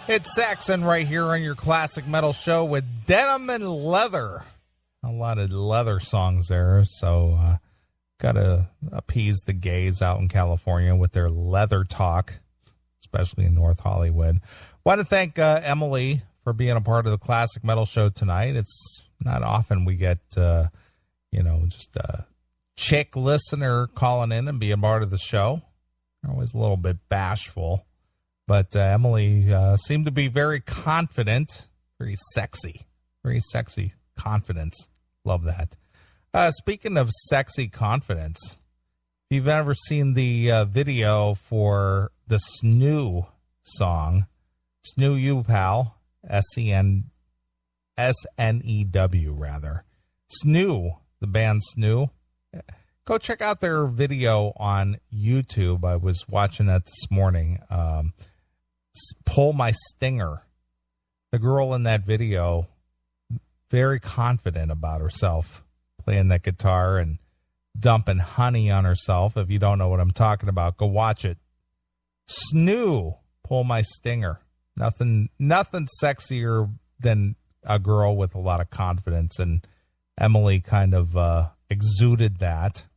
It's Saxon right here on your classic metal show with Denim and Leather. A lot of leather songs there, so got to appease the gays out in California with their leather talk, especially in North Hollywood. Want to thank Emily for being a part of the classic metal show tonight. It's not often we get, just a chick listener calling in and being part of the show. They're always a little bit bashful. But Emily seemed to be very confident, very sexy confidence. Love that. Speaking of sexy confidence, if you've ever seen the video for the Snoo song, Snoo You Pal, S-N-E-W rather. Snoo, the band Snoo. Go check out their video on YouTube. I was watching that this morning. Pull My Stinger. The girl in that video, very confident about herself, playing that guitar and dumping honey on herself. If you don't know what I'm talking about, go watch it. Snoo, Pull My Stinger. Nothing sexier than a girl with a lot of confidence, and Emily kind of exuded that.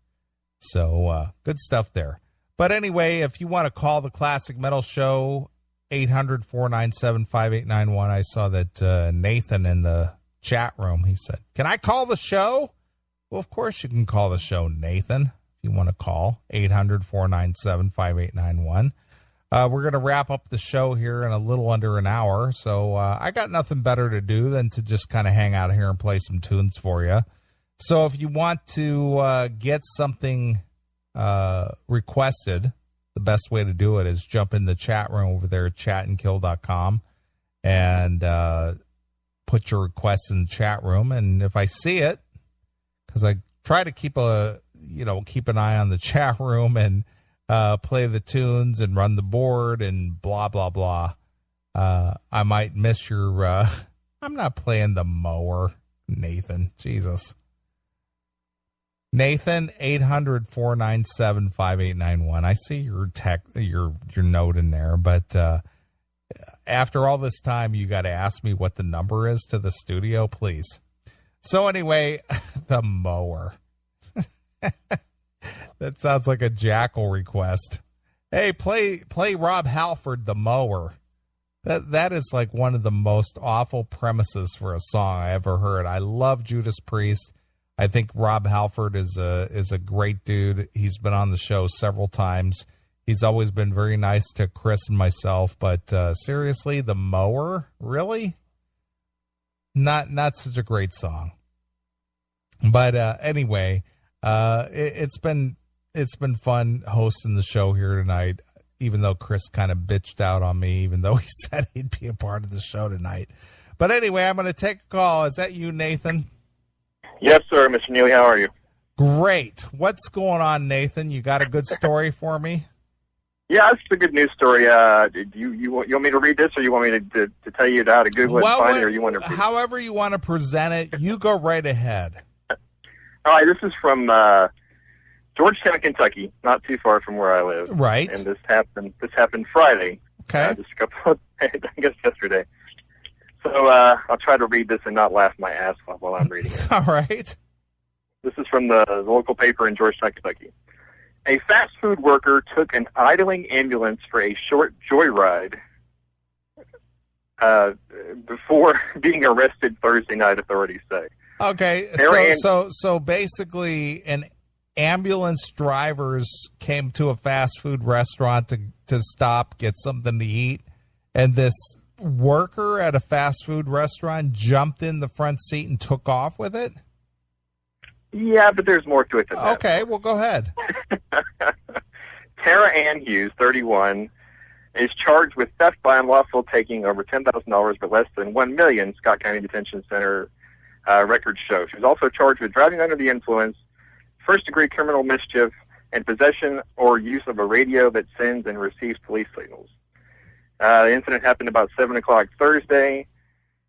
So good stuff there. But anyway, if you want to call the Classic Metal Show, 800-497-5891. I saw that Nathan in the chat room, he said, can I call the show? Well, of course you can call the show, Nathan, if you want to call, 800-497-5891. We're going to wrap up the show here in a little under an hour, so I got nothing better to do than to just kind of hang out here and play some tunes for you. So if you want to get something requested, the best way to do it is jump in the chat room over there at chatandkill.com and put your requests in the chat room. And if I see it, because I try to keep an eye on the chat room and play the tunes and run the board and blah, blah, blah, I might miss your, I'm not playing the mower, Nathan. Jesus. Nathan, 800-497-5891. I see your note in there, but after all this time, you got to ask me what the number is to the studio, please. So anyway, the mower. That sounds like a Jackal request. Hey, play Rob Halford, the mower. That is like one of the most awful premises for a song I ever heard. I love Judas Priest. I think Rob Halford is a great dude. He's been on the show several times. He's always been very nice to Chris and myself. But seriously, the mower, really? Not such a great song. But anyway, it's been fun hosting the show here tonight. Even though Chris kind of bitched out on me, even though he said he'd be a part of the show tonight. But anyway, I'm going to take a call. Is that you, Nathan? Yes, sir, Mr. Neely. How are you? Great. What's going on, Nathan? You got a good story for me? Yeah, it's a good news story. You want me to read this, or you want me to tell you how to Google it and find it, or you want to read it? However you want to present it, you go right ahead. All right, this is from Georgetown, Kentucky, not too far from where I live. Right. And this happened Friday. Okay. Just a couple of days, I guess yesterday. So I'll try to read this and not laugh my ass off while I'm reading it. All right. This is from the local paper in Georgetown, Kentucky. A fast food worker took an idling ambulance for a short joyride before being arrested Thursday night, authorities say. Okay, so basically an ambulance drivers came to a fast food restaurant to stop, get something to eat, and this worker at a fast food restaurant jumped in the front seat and took off with it? Yeah, but there's more to it than that. Okay, well, go ahead. Tara Ann Hughes, 31, is charged with theft by unlawful taking over $10,000 but less than $1 million, Scott County Detention Center records show. She was also charged with driving under the influence, first-degree criminal mischief, and possession or use of a radio that sends and receives police signals. The incident happened about 7 o'clock Thursday.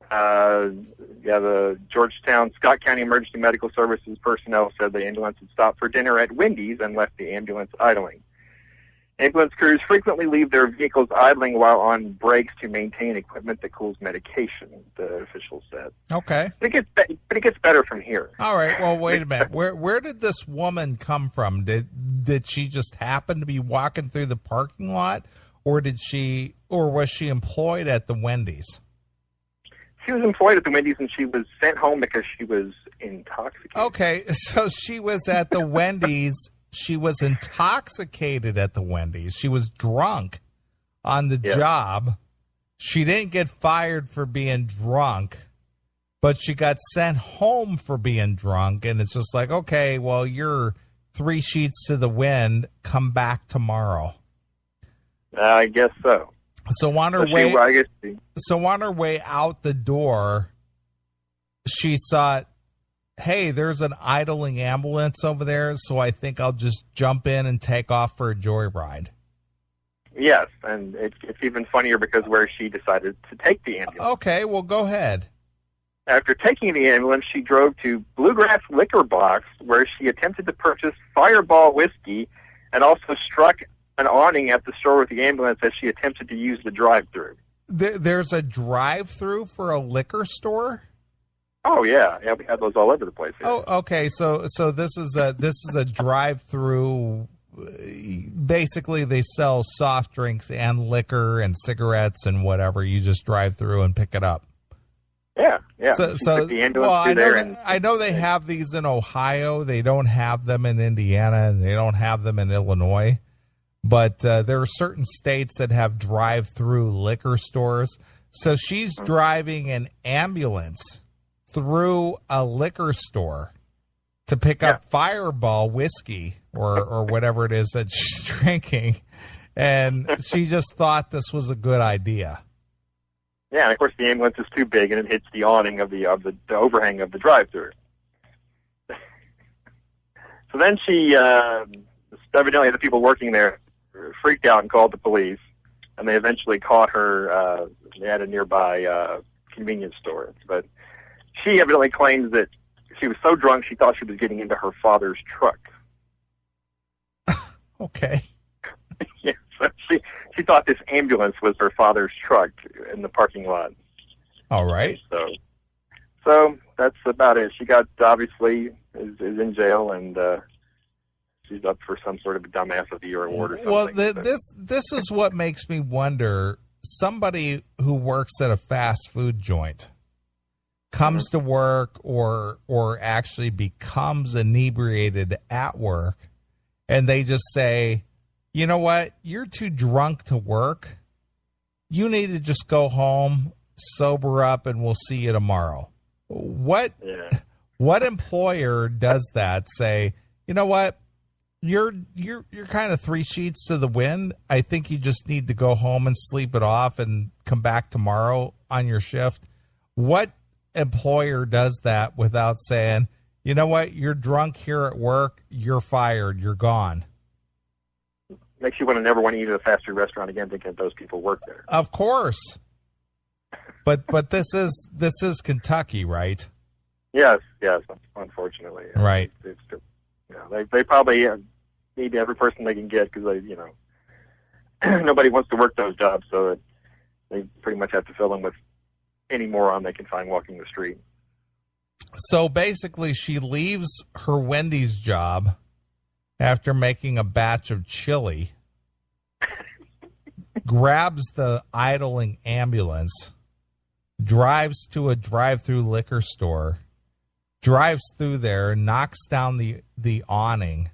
The Georgetown Scott County Emergency Medical Services personnel said the ambulance had stopped for dinner at Wendy's and left the ambulance idling. Ambulance crews frequently leave their vehicles idling while on breaks to maintain equipment that cools medication, the official said. Okay. But it gets better from here. All right. Well, wait a minute. Where did this woman come from? Did she just happen to be walking through the parking lot, or was she employed at the Wendy's? She was employed at the Wendy's, and she was sent home because she was intoxicated. Okay, so she was at the Wendy's. She was intoxicated at the Wendy's. She was drunk on the job. She didn't get fired for being drunk, but she got sent home for being drunk. And it's just like, okay, well, you're 3 sheets to the wind. Come back tomorrow. I guess so. So on her way out the door, she thought, hey, there's an idling ambulance over there, so I think I'll just jump in and take off for a joyride. Yes, and it's even funnier because where she decided to take the ambulance. Okay, well, go ahead. After taking the ambulance, she drove to Bluegrass Liquor Box, where she attempted to purchase Fireball Whiskey and also struck an awning at the store with the ambulance as she attempted to use the drive-thru. There's a drive-thru for a liquor store? Oh yeah, we have those all over the place here. Oh, okay. So this is a drive-through. Basically, they sell soft drinks and liquor and cigarettes and whatever. You just drive through and pick it up. Yeah. So I know they have these in Ohio. They don't have them in Indiana, and they don't have them in Illinois. But there are certain states that have drive-through liquor stores. So she's driving an ambulance through a liquor store to pick up Fireball whiskey or whatever it is that she's drinking, and she just thought this was a good idea. Yeah, and of course the ambulance is too big and it hits the awning of the overhang of the drive-thru. So then she evidently the people working there freaked out and called the police, and they eventually caught her at a nearby convenience store, but she evidently claims that she was so drunk she thought she was getting into her father's truck. Okay. Yeah, so she thought this ambulance was her father's truck in the parking lot. All right. So that's about it. She got obviously is in jail, and she's up for some sort of a dumbass of the year award or something. Well, this is what makes me wonder. Somebody who works at a fast food joint comes to work or actually becomes inebriated at work, and they just say, you know what, you're too drunk to work. You need to just go home, sober up, and we'll see you tomorrow. What employer does that? Say, you know what, you're kind of 3 sheets to the wind. I think you just need to go home and sleep it off and come back tomorrow on your shift. What employer does that without saying, you know what, you're drunk here at work, you're fired, you're gone? Makes you never want to eat at a fast food restaurant again, thinking that those people work there. Of course. But this is Kentucky, right? Yes, unfortunately. Right. They probably need every person they can get because nobody wants to work those jobs, so they pretty much have to fill them with any moron they can find walking the street. So basically, she leaves her Wendy's job after making a batch of chili, grabs the idling ambulance, drives to a drive-through liquor store, drives through there, knocks down the awning.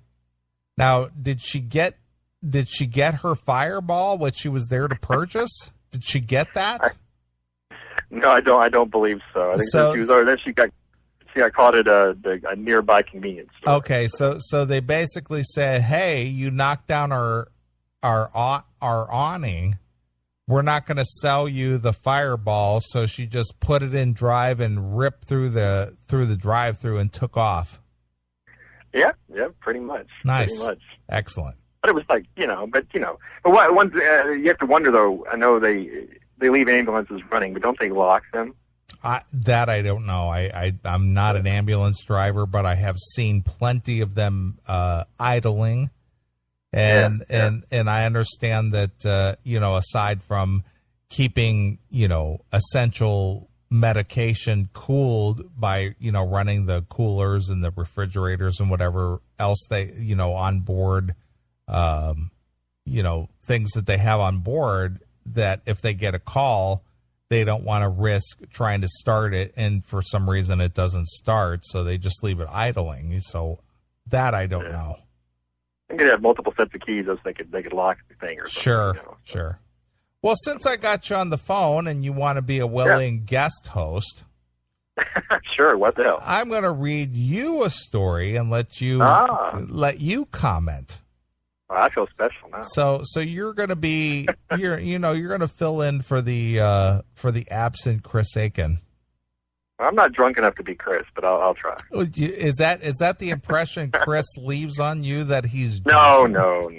Now, did she get her Fireball, what she was there to purchase? Did she get that? No, I don't believe so. I think then she got caught at a nearby convenience store. Okay, so they basically said, "Hey, you knocked down our awning. We're not going to sell you the Fireball." So she just put it in drive and ripped through the drive-through and took off. Yeah, pretty much. Nice, pretty much. Excellent. But it was like but one you have to wonder though. I know they leave ambulances running, but don't they lock them? That I don't know. I'm not an ambulance driver, but I have seen plenty of them idling. And I understand that, aside from keeping, essential medication cooled by, running the coolers and the refrigerators and whatever else they, on board, things that they have on board, that if they get a call, they don't want to risk trying to start it, and for some reason it doesn't start, so they just leave it idling. So that I don't know. They could have multiple sets of keys, so they could lock the thing or something. Sure. Well, since I got you on the phone and you want to be a willing guest host, sure. What the hell? I'm going to read you a story and let you comment. Well, I feel special now. So you're going to be you're going to fill in for the absent Chris Aiken. I'm not drunk enough to be Chris, but I'll try. Is that the impression Chris leaves on you, that he's drunk? No.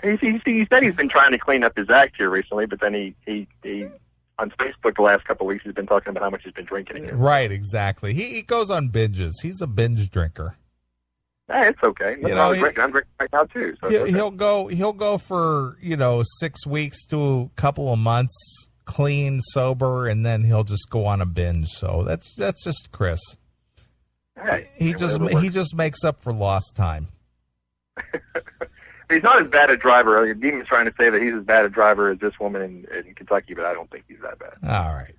He said he's been trying to clean up his act here recently, but then he on Facebook the last couple of weeks he's been talking about how much he's been drinking again. Right, exactly. He goes on binges. He's a binge drinker. Hey, it's okay. I'm drinking right now too. So he'll go for 6 weeks to a couple of months clean, sober, and then he'll just go on a binge. So that's just Chris. Hey, he just makes up for lost time. He's not as bad a driver. Demon's trying to say that he's as bad a driver as this woman in Kentucky, but I don't think he's that bad. All right.